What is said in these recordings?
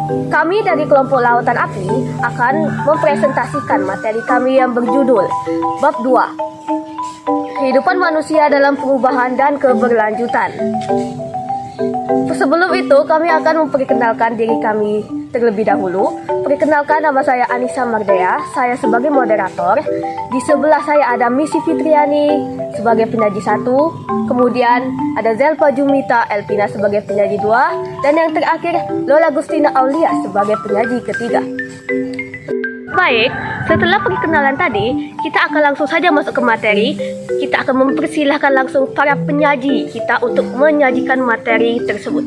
Kami dari kelompok Lautan Api akan mempresentasikan materi kami yang berjudul Bab 2, Kehidupan Manusia dalam Perubahan dan Keberlanjutan. Sebelum itu, kami akan memperkenalkan diri kami terlebih dahulu. Perkenalkan, nama saya Anissa Mardea, saya sebagai moderator. Di sebelah saya ada Missy Fitriani sebagai penyaji 1, kemudian ada Zelpa Jumita Elpina sebagai penyaji 2, dan yang terakhir Lola Gustina Aulia sebagai penyaji ketiga. Baik, setelah perkenalan tadi, kita akan langsung saja masuk ke materi. Kita akan mempersilahkan langsung para penyaji kita untuk menyajikan materi tersebut.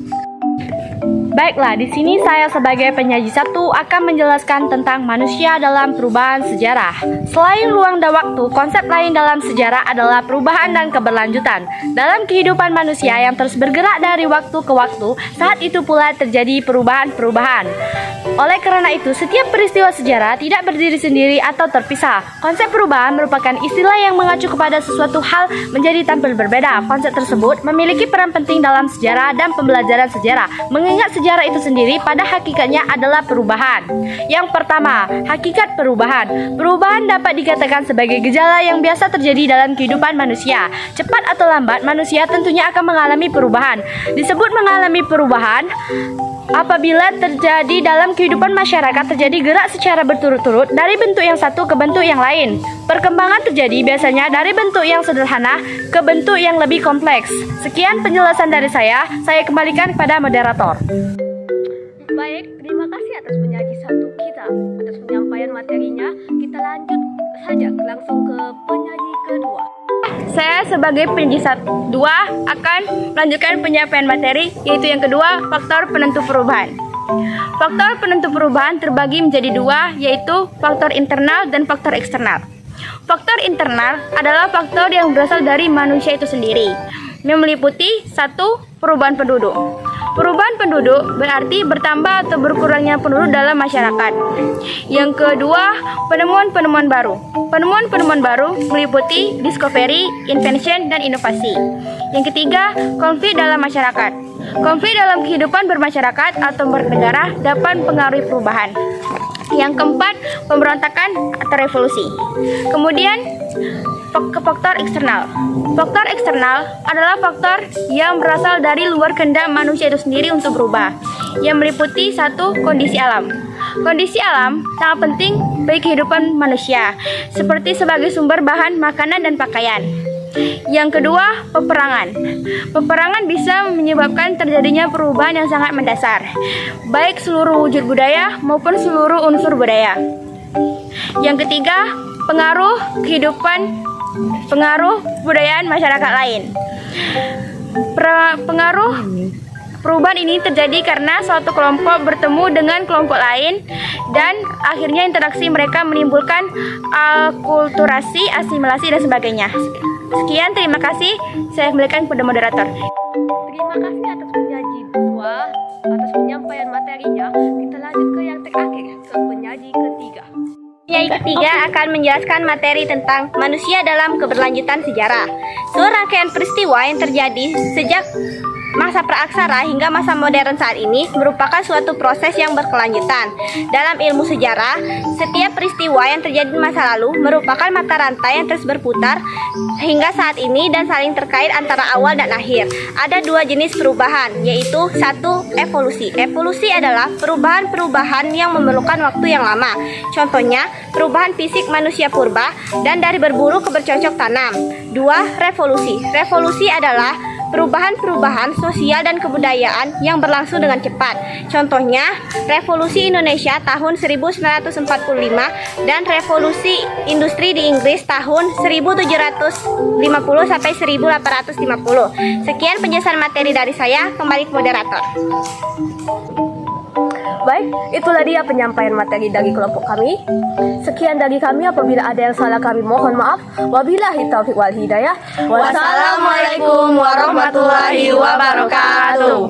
Baiklah, di sini saya sebagai penyaji 1 akan menjelaskan tentang manusia dalam perubahan sejarah. Selain ruang dan waktu, konsep lain dalam sejarah adalah perubahan dan keberlanjutan. Dalam kehidupan manusia yang terus bergerak dari waktu ke waktu, saat itu pula terjadi perubahan-perubahan. Oleh karena itu, setiap peristiwa sejarah tidak berdiri sendiri atau terpisah. Konsep perubahan merupakan istilah yang mengacu kepada sesuatu hal menjadi tampil berbeda. Konsep tersebut memiliki peran penting dalam sejarah dan pembelajaran sejarah, mengingat sejarah itu sendiri pada hakikatnya adalah perubahan. Yang pertama, hakikat perubahan. Perubahan dapat dikatakan sebagai gejala yang biasa terjadi dalam kehidupan manusia. Cepat atau lambat, manusia tentunya akan mengalami perubahan. Disebut mengalami perubahan apabila terjadi dalam kehidupan masyarakat terjadi gerak secara berturut-turut dari bentuk yang satu ke bentuk yang lain. Perkembangan terjadi biasanya dari bentuk yang sederhana ke bentuk yang lebih kompleks. Sekian penjelasan dari saya kembalikan kepada moderator. Baik, terima kasih atas penyaji 1 kita atas penyampaian materinya. Kita lanjut saja langsung ke penyaji kedua. Saya sebagai penyaji 2 akan melanjutkan penyampaian materi, yaitu yang kedua, faktor penentu perubahan. Faktor penentu perubahan terbagi menjadi 2, yaitu faktor internal dan faktor eksternal. Faktor internal adalah faktor yang berasal dari manusia itu sendiri, yang meliputi 1. Perubahan penduduk. Perubahan penduduk berarti bertambah atau berkurangnya penduduk dalam masyarakat. Yang kedua, penemuan-penemuan baru. Penemuan-penemuan baru meliputi discovery, invention, dan inovasi. Yang ketiga, konflik dalam masyarakat. Konflik dalam kehidupan bermasyarakat atau bernegara dapat mempengaruhi perubahan. Yang keempat, pemberontakan atau revolusi. Kemudian, faktor eksternal. Faktor eksternal adalah faktor yang berasal dari luar kehendak manusia itu sendiri untuk berubah, yang meliputi 1. Kondisi alam. Kondisi alam sangat penting bagi kehidupan manusia, seperti sebagai sumber bahan makanan dan pakaian. Yang kedua, peperangan. Peperangan bisa menyebabkan terjadinya perubahan yang sangat mendasar, baik seluruh wujud budaya maupun seluruh unsur budaya. Yang ketiga, pengaruh budayaan masyarakat lain. Pengaruh perubahan ini terjadi karena suatu kelompok bertemu dengan kelompok lain dan akhirnya interaksi mereka menimbulkan akulturasi, asimilasi, dan sebagainya. Sekian, terima kasih. Saya kembalikan kepada moderator. Terima kasih atas penyaji 2 atas penyampaian materinya. Kita lanjut ke yang terakhir, ke penyaji ketiga. Penyaji ketiga akan menjelaskan materi tentang manusia dalam keberlanjutan sejarah. Serangkaian peristiwa yang terjadi sejak masa praaksara hingga masa modern saat ini merupakan suatu proses yang berkelanjutan. Dalam ilmu sejarah, setiap peristiwa yang terjadi di masa lalu merupakan mata rantai yang terus berputar hingga saat ini dan saling terkait antara awal dan akhir. Ada 2 jenis perubahan, yaitu 1. Evolusi. Evolusi adalah perubahan-perubahan yang memerlukan waktu yang lama. Contohnya, perubahan fisik manusia purba dan dari berburu ke bercocok tanam. 2. Revolusi. Revolusi adalah perubahan-perubahan sosial dan kebudayaan yang berlangsung dengan cepat. Contohnya, Revolusi Indonesia tahun 1945 dan Revolusi Industri di Inggris tahun 1750 sampai 1850. Sekian penjelasan materi dari saya, kembali ke moderator. Baik, itulah dia penyampaian materi dari kelompok kami. Sekian dari kami, apabila ada yang salah kami mohon maaf. Wabillahi taufiq wal hidayah. Wassalamualaikum warahmatullahi wabarakatuh.